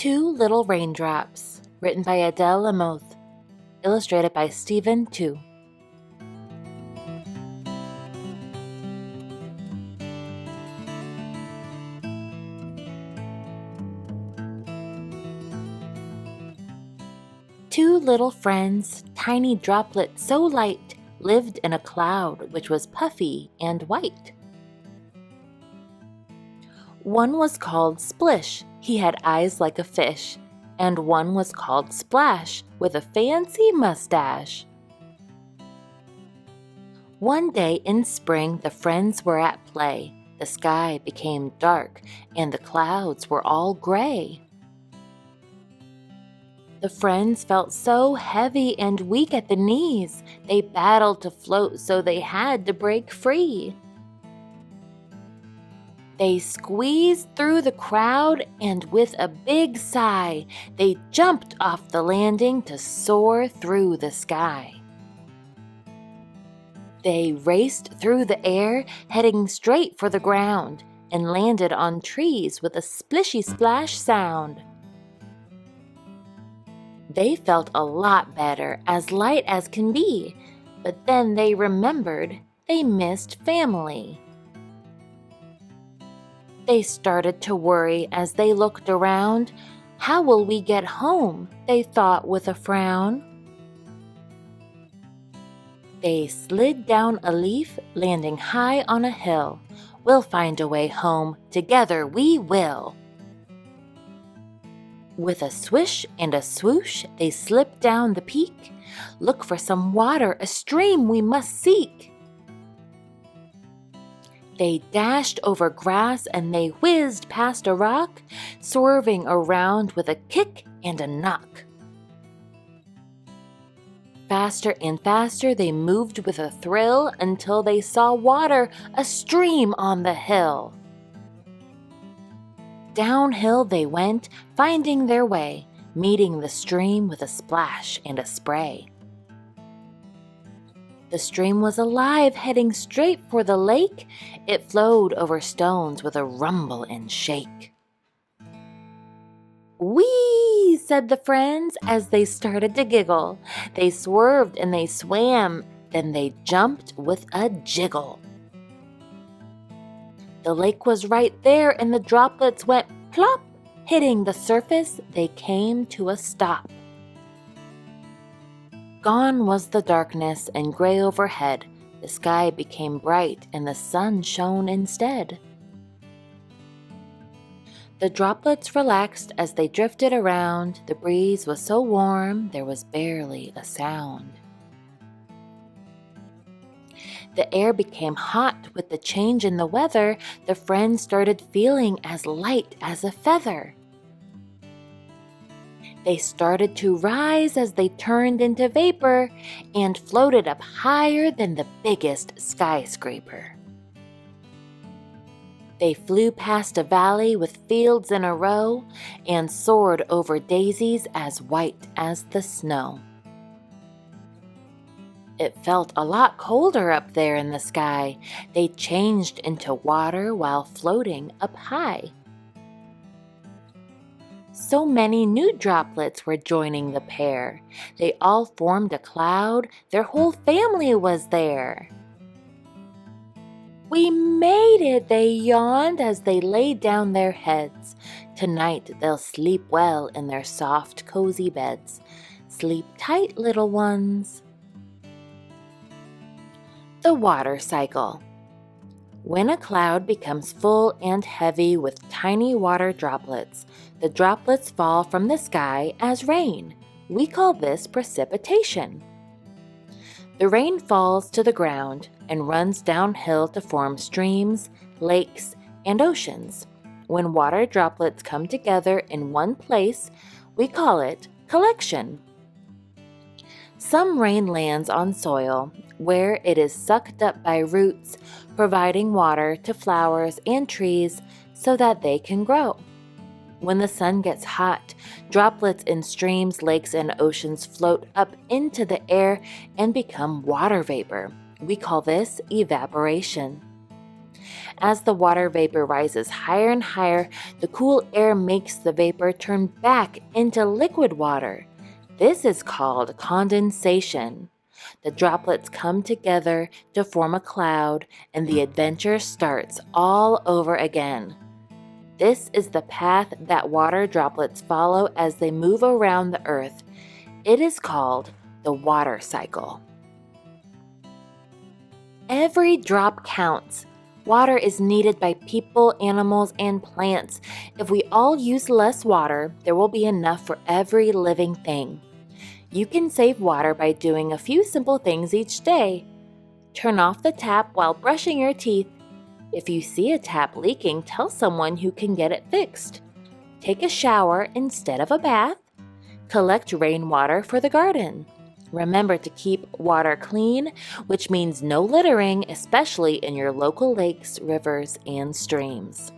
Two Little Raindrops, written by Adele Lamothe, illustrated by Stephen Tu. Two little friends, tiny droplets so light, lived in a cloud which was puffy and white. One was called Splish, he had eyes like a fish, and one was called Splash, with a fancy mustache. One day in spring the friends were at play. The sky became dark, and the clouds were all gray. The friends felt so heavy and weak at the knees. They battled to float, so they had to break free. They squeezed through the crowd, and with a big sigh, they jumped off the landing to soar through the sky. They raced through the air, heading straight for the ground, and landed on trees with a splishy splash sound. They felt a lot better, as light as can be, but then they remembered they missed family. They started to worry as they looked around. How will we get home? They thought with a frown. They slid down a leaf, landing high on a hill. We'll find a way home, together we will. With a swish and a swoosh, they slipped down the peak. Look for some water, a stream we must seek. They dashed over grass and they whizzed past a rock, swerving around with a kick and a knock. Faster and faster they moved with a thrill until they saw water, a stream on the hill. Downhill they went, finding their way, meeting the stream with a splash and a spray. The stream was alive, heading straight for the lake. It flowed over stones with a rumble and shake. "Whee!" said the friends as they started to giggle. They swerved and they swam, then they jumped with a jiggle. The lake was right there and the droplets went plop. Hitting the surface, they came to a stop. Gone was the darkness and gray overhead. The sky became bright and the sun shone instead. The droplets relaxed as they drifted around. The breeze was so warm there was barely a sound. The air became hot with the change in the weather. The friends started feeling as light as a feather. They started to rise as they turned into vapor and floated up higher than the biggest skyscraper. They flew past a valley with fields in a row and soared over daisies as white as the snow. It felt a lot colder up there in the sky. They changed into water while floating up high. So many new droplets were joining the pair. They all formed a cloud. Their whole family was there. "We made it," they yawned as they laid down their heads. Tonight they'll sleep well in their soft, cozy beds. Sleep tight, little ones. The water cycle. When a cloud becomes full and heavy with tiny water droplets, the droplets fall from the sky as rain. We call this precipitation. The rain falls to the ground and runs downhill to form streams, lakes, and oceans. When water droplets come together in one place, we call it collection. Some rain lands on soil where it is sucked up by roots, providing water to flowers and trees so that they can grow. When the sun gets hot, droplets in streams, lakes, and oceans float up into the air and become water vapor. We call this evaporation. As the water vapor rises higher and higher, the cool air makes the vapor turn back into liquid water. This is called condensation. The droplets come together to form a cloud, and the adventure starts all over again. This is the path that water droplets follow as they move around the earth. It is called the water cycle. Every drop counts. Water is needed by people, animals, and plants. If we all use less water, there will be enough for every living thing. You can save water by doing a few simple things each day. Turn off the tap while brushing your teeth. If you see a tap leaking, tell someone who can get it fixed. Take a shower instead of a bath. Collect rainwater for the garden. Remember to keep water clean, which means no littering, especially in your local lakes, rivers, and streams.